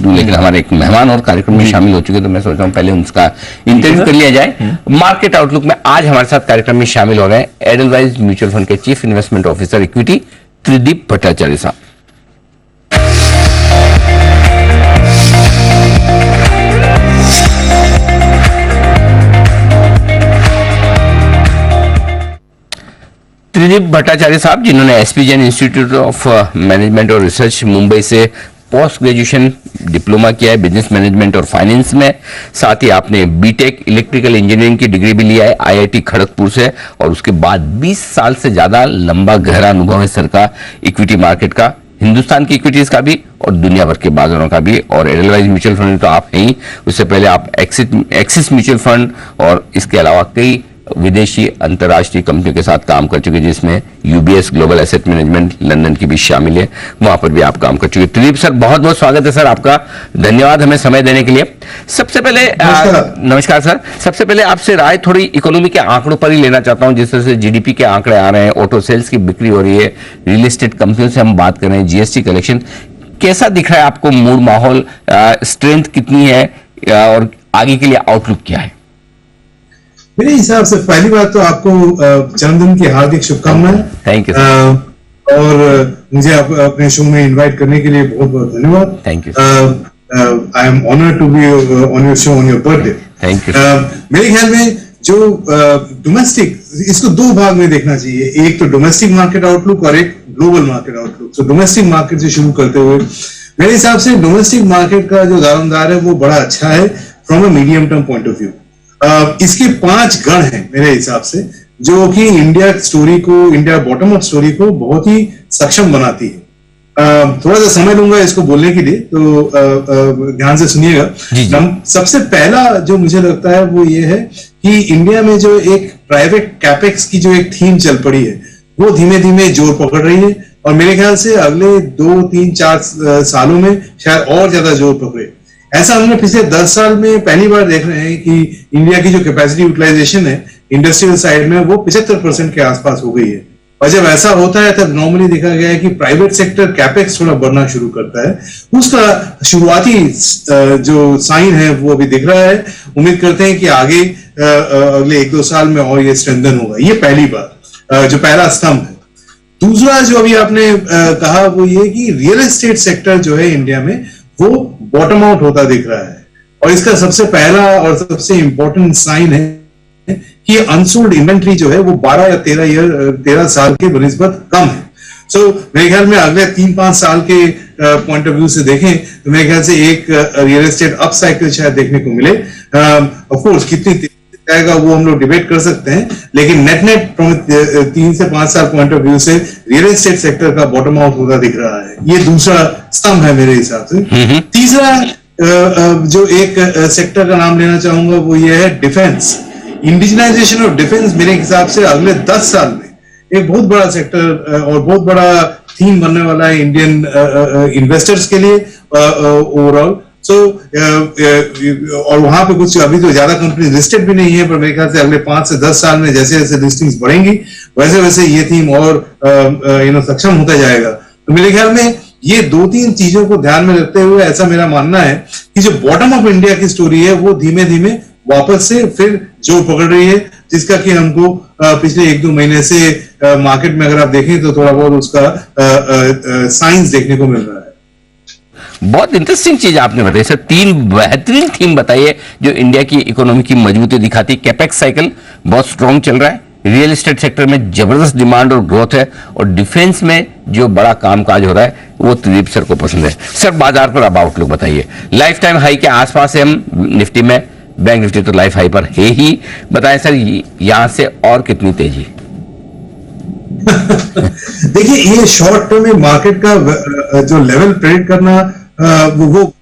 दूं, लेकिन हमारे एक मेहमान और कार्यक्रम में शामिल हो चुके, तो मैं सोच रहा हूं पहले उनका इंटरव्यू कर लिया जाए। मार्केट आउटलुक में आज हमारे साथ कार्यक्रम में शामिल हो रहे हैं एडलवाइज म्यूचुअल फंड के chief investment officer equity Tridip Bhattacharya साहब। त्रिदीप भट्टाचार्य साहब, जिन्होंने SP Jain institute of management और रिसर्च मुंबई से पोस्ट ग्रेजुएशन डिप्लोमा किया है बिजनेस मैनेजमेंट और फाइनेंस में, साथ ही आपने बीटेक इलेक्ट्रिकल इंजीनियरिंग की डिग्री भी लिया है आईआईटी खड़गपुर से, और उसके बाद 20 साल से ज्यादा लंबा गहरा अनुभव है सर का इक्विटी मार्केट का, हिंदुस्तान की इक्विटीज का भी और दुनिया भर के बाजारों का भी। और एडलवाइज म्यूचुअल फंड तो आप हैं ही, उससे पहले आप एक्सिस म्यूचुअल फंड और इसके अलावा कई विदेशी अंतर्राष्ट्रीय कंपनियों के साथ काम कर चुके, जिसमें UBS global asset management London की भी शामिल है, वहां पर भी आप काम कर चुके। त्रिदीप सर, बहुत बहुत स्वागत है सर आपका, धन्यवाद हमें समय देने के लिए। सबसे पहले नमस्कार सर, सबसे पहले आपसे राय थोड़ी इकोनॉमी के आंकड़ों पर ही लेना चाहता हूं। जिस तरह से जीडीपी के आंकड़े आ रहे हैं, ऑटो सेल्स की बिक्री हो रही है, रियल एस्टेट कंपनियों से हम बात कर रहे हैं, जीएसटी कलेक्शन, कैसा दिख रहा है आपको मूड माहौल, स्ट्रेंथ कितनी है और आगे के लिए आउटलुक क्या है? मेरे हिसाब से पहली बात तो आपको जन्मदिन की हार्दिक शुभकामनाएं। थैंक यू और मुझे अपने शो में इनवाइट करने के लिए बहुत बहुत धन्यवाद। Thank you. I am honoured to be on your show on your birthday. Thank you. मेरे ख्याल में जो डोमेस्टिक, इसको दो भाग में देखना चाहिए, एक तो डोमेस्टिक मार्केट आउटलुक और एक ग्लोबल मार्केट आउटलुक। तो डोमेस्टिक मार्केट से शुरू करते हुए मेरे हिसाब से डोमेस्टिक मार्केट का जो दारोमदार है वो बड़ा अच्छा है from a medium term point of view. इसके 5 गण हैं मेरे हिसाब से, जो कि इंडिया स्टोरी को, इंडिया बॉटम अप स्टोरी को बहुत ही सक्षम बनाती है। थोड़ा सा समय लूंगा इसको बोलने के लिए, तो ध्यान से सुनिएगा। सबसे पहला जो मुझे लगता है वो ये है कि इंडिया में जो एक प्राइवेट कैपेक्स की जो एक थीम चल पड़ी है, वो धीमे धीमे जोर पकड़ रही है, और मेरे ख्याल से अगले 2, 3, 4 सालों में शायद और ज्यादा जोर पकड़े। ऐसा हमने पिछले 10 साल में पहली बार देख रहे हैं कि इंडिया की जो कैपेसिटी यूटिलाइजेशन है इंडस्ट्रियल साइड में, वो 75% के आसपास हो गई है। और जब ऐसा होता है तब नॉर्मली देखा गया है कि प्राइवेट सेक्टर कैपेक्स थोड़ा बढ़ना शुरू करता है। उसका शुरुआती जो साइन है वो अभी दिख रहा है। उम्मीद करते हैं कि आगे अगले 1-2 साल में और ये स्ट्रेंथन होगा। ये पहली बात, जो पहला स्तंभ है। दूसरा जो अभी आपने कहा वो ये कि रियल एस्टेट सेक्टर जो है इंडिया में, वो बॉटम आउट होता दिख रहा है, और इसका सबसे पहला और सबसे इंपॉर्टेंट साइन है कि अनसोल्ड इन्वेंट्री जो है वो 12 या 13 साल के बनिस्बत कम है। सो मेरे ख्याल में अगले 3-5 साल के पॉइंट ऑफ व्यू से देखें तो मेरे ख्याल से एक रियल एस्टेट अप साइकिल शायद देखने को मिले। ऑफ कोर्स कितनी तेजी जाएगा वो हम लोग डिबेट कर सकते हैं, लेकिन नेट फ्रॉम 3 से 5 साल पॉइंट ऑफ व्यू से रियल एस्टेट सेक्टर का बॉटम आउट होता दिख रहा है। ये दूसरा स्तंभ है मेरे हिसाब से। तीसरा जो एक सेक्टर का नाम लेना चाहूंगा वो ये है डिफेंस। इंडिजिनाइजेशन ऑफ डिफेंस मेरे हिसाब से अगले 10 साल में एक बहुत बड़ा सेक्टर और बहुत बड़ा थीम बनने वाला है इंडियन इन्वेस्टर्स के लिए ओवरऑल। और वहां पे कुछ अभी तो ज्यादा कंपनी लिस्टेड भी नहीं है, पर मेरे ख्याल से अगले 5 से 10 साल में जैसे जैसे लिस्टिंग्स बढ़ेंगी वैसे वैसे ये थीम और सक्षम होता जाएगा। तो मेरे ख्याल में ये 2-3 चीजों को ध्यान में रखते हुए ऐसा मेरा मानना है कि जो बॉटम ऑफ इंडिया की स्टोरी है वो धीमे धीमे वापस से फिर जोर पकड़ रही है, जिसका कि हमको पिछले 1-2 महीने से मार्केट में अगर आप देखें तो थोड़ा बहुत उसका साइंस देखने को मिल रहा है। बहुत इंटरेस्टिंग चीज आपने बताई सर, 3 बेहतरीन थीम बताइए जो इंडिया की इकोनॉमी की मजबूती दिखाती है। कैपेक्स साइकिल बहुत स्ट्रॉन्ग चल रहा है, रियल एस्टेट सेक्टर में जबरदस्त डिमांड और ग्रोथ है, और डिफेंस में जो बड़ा कामकाज हो रहा है वो त्रिदीप सर को पसंद है। सर बाजार पर अब आउटलुक बताइए। लाइफ टाइम हाई के आसपास है हम निफ्टी में, बैंक निफ्टी तो लाइफ हाई पर है ही। बताएं सर यहां से और कितनी तेजी? देखिए, ये शॉर्ट टर्म में मार्केट का जो लेवल प्रेडिक्ट करना वो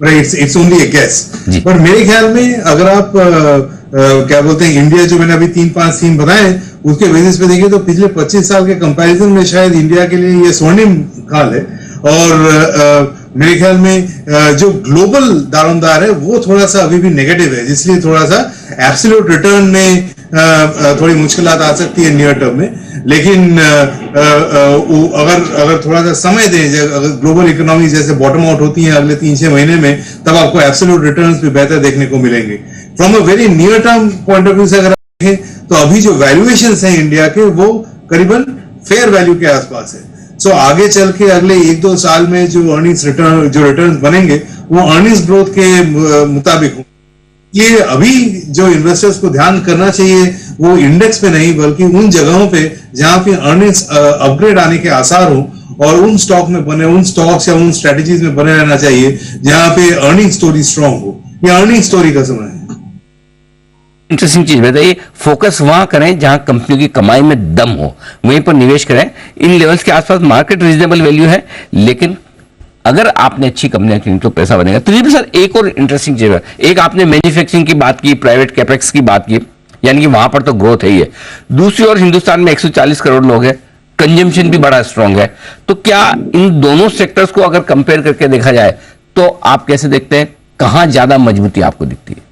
इट्स ओनली ए गेस, पर मेरे ख्याल में अगर आप क्या बोलते हैं इंडिया, जो मैंने अभी 3-5 थीम बताए उसके बेसिस पे देखिए तो पिछले 25 साल के कंपैरिजन में शायद इंडिया के लिए ये स्वर्णिम काल है। और मेरे ख्याल में जो ग्लोबल दारोमदार है वो थोड़ा सा अभी भी नेगेटिव है, जिसलिए थोड़ा सा एब्सोल्यूट रिटर्न में थोड़ी मुश्किलात आ सकती है नियर टर्म में। लेकिन अगर थोड़ा सा समय दें, अगर ग्लोबल इकोनॉमी जैसे बॉटम आउट होती है अगले 3-6 महीने में, तब आपको एब्सोल्यूट रिटर्न्स भी बेहतर देखने को मिलेंगे। From a very near term point of view से अगर देखें तो अभी जो वैल्यूएशंस हैं इंडिया के वो करीबन फेयर वैल्यू के आसपास है। सो आगे चल के अगले 1-2 साल में जो रिटर्न्स बनेंगे वो अर्निंग्स ग्रोथ के मुताबिक होंगे। ये अभी जो इन्वेस्टर्स को ध्यान करना चाहिए वो इंडेक्स पे नहीं बल्कि उन जगहों पे जहां पे अर्निंग्स अपग्रेड आने के आसार हो, और उन स्टॉक्स या उन स्ट्रेटेजीज में बने रहना चाहिए जहां पे अर्निंग स्टोरी स्ट्रांग हो। ये अर्निंग स्टोरी का समय है। इंटरेस्टिंग चीज बताइए, फोकस वहां करें जहां कंपनी की कमाई में दम हो, वहीं पर निवेश करें। इन लेवल्स के आसपास मार्केट रीजनेबल वैल्यू है, लेकिन अगर आपने अच्छी कंपनियां चुनी तो पैसा बनेगा। तो ये सर एक और इंटरेस्टिंग चीज है, एक आपने मैन्युफैक्चरिंग की बात की, प्राइवेट कैपेक्स की बात की, यानी कि वहां पर तो ग्रोथ है ही है। दूसरी ओर हिंदुस्तान में 140 करोड़ लोग हैं, कंजम्पशन भी बड़ा स्ट्रांग है। तो क्या इन दोनों सेक्टर्स को अगर कंपेयर करके देखा जाए तो आप कैसे देखते हैं, कहां ज्यादा मजबूती आपको दिखती है?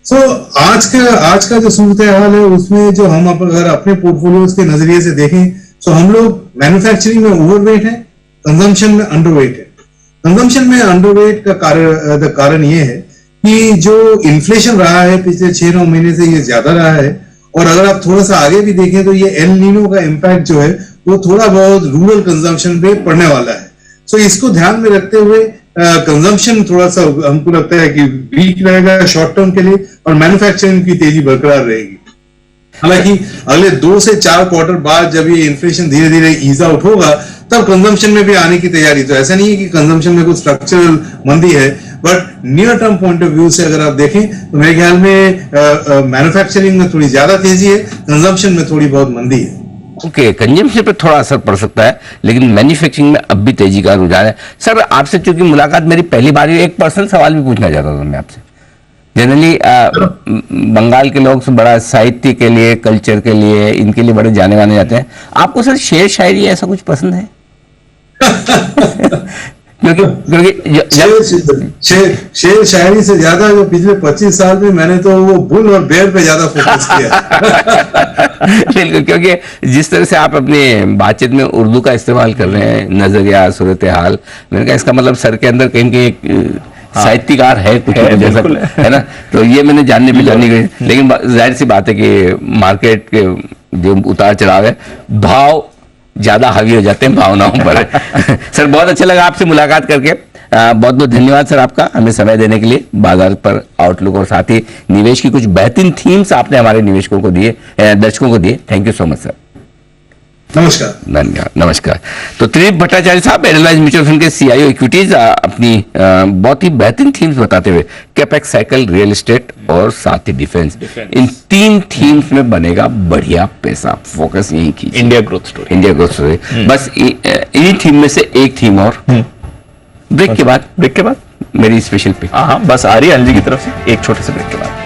आज का जो सूरत हाल है उसमें जो हम अगर अपने पोर्टफोलियोज के नजरिए से देखें तो हम लोग मैन्युफैक्चरिंग में ओवरवेट है, कंजम्पशन में अंडरवेट है। कंजम्पशन में अंडरवेट का कारण ये है कि जो इन्फ्लेशन रहा है पिछले 6-9 महीने से ये ज्यादा रहा है, और अगर आप थोड़ा सा आगे भी देखें तो ये एल नीनो का इम्पैक्ट जो है वो थोड़ा बहुत रूरल कंजम्पशन पे पड़ने वाला है। सो इसको ध्यान में रखते हुए कंजम्पशन थोड़ा सा हमको लगता है कि वीक रहेगा शॉर्ट टर्म के लिए, और मैन्युफैक्चरिंग की तेजी बरकरार रहेगी। हालांकि अगले 2 से 4 क्वार्टर बाद जब ये इन्फ्लेशन धीरे धीरे ईज आउट होगा तब कंजम्पशन में भी आने की तैयारी। तो ऐसा नहीं है कि कंजम्पशन में कुछ स्ट्रक्चरल मंदी है, but near term point of view से अगर आप देखें तो मेरे ख्याल में मैन्युफैक्चरिंग में थोड़ी ज्यादा तेजी है, कंजम्पशन में थोड़ी बहुत मंदी है। ओके, कंजम्पशन पे थोड़ा असर पड़ सकता है, लेकिन मैन्युफैक्चरिंग में अब भी तेजी का रुझान है। सर आपसे चूंकि मुलाकात मेरी पहली बार है, एक पर्सनल सवाल भी पूछना चाहता था मैं आपसे। जनरली बंगाल के लोग बड़ा साहित्य के लिए, कल्चर के लिए, इनके लिए बड़े जाने माने जाते हैं। आपको सर शेर शायरी ऐसा कुछ पसंद है? क्योंकि शेर शायरी से ज्यादा जो पिछले 25 साल में मैंने तो वो बुल और बेर पे ज्यादा फोकस किया। बिल्कुल, क्योंकि जिस तरह से आप अपने बातचीत में उर्दू का इस्तेमाल कर रहे हैं, नजरिया, सूरत हाल, मैंने कहा इसका मतलब सर के अंदर कहीं एक साहित्यकार है कुछ जैसा, है ना। तो ये मैंने जानने गई, लेकिन जाहिर सी बात है कि मार्केट के जो उतार चढ़ाव है, भाव ज्यादा हावी हो जाते हैं भावनाओं पर। सर बहुत अच्छा लगा आपसे मुलाकात करके, बहुत बहुत धन्यवाद सर आपका हमें समय देने के लिए। बाजार पर आउटलुक और साथ ही निवेश की कुछ बेहतरीन थीम्स आपने हमारे निवेशकों को दिए, दर्शकों को दिए। Thank you so much sir. नमस्कार। धन्यवाद, नमस्कार। तो त्रिदीप भट्टाचार्य साहब एडवाइज म्यूचुअल फंड के सीआईओ इक्विटीज अपनी बहुत ही बेहतरीन थीम्स बताते हुए कैपेक्स, साइकिल, रियल एस्टेट और साथ ही डिफेंस, इन 3 थीम्स में बनेगा बढ़िया पैसा। फोकस यही कीजिए, इंडिया ग्रोथ स्टोरी। बस इन्हीं थीम में से एक थीम और ब्रेक के बाद मेरी स्पेशल पिक बस आ रही है अनिल जी की तरफ से, एक छोटे से ब्रेक के बाद।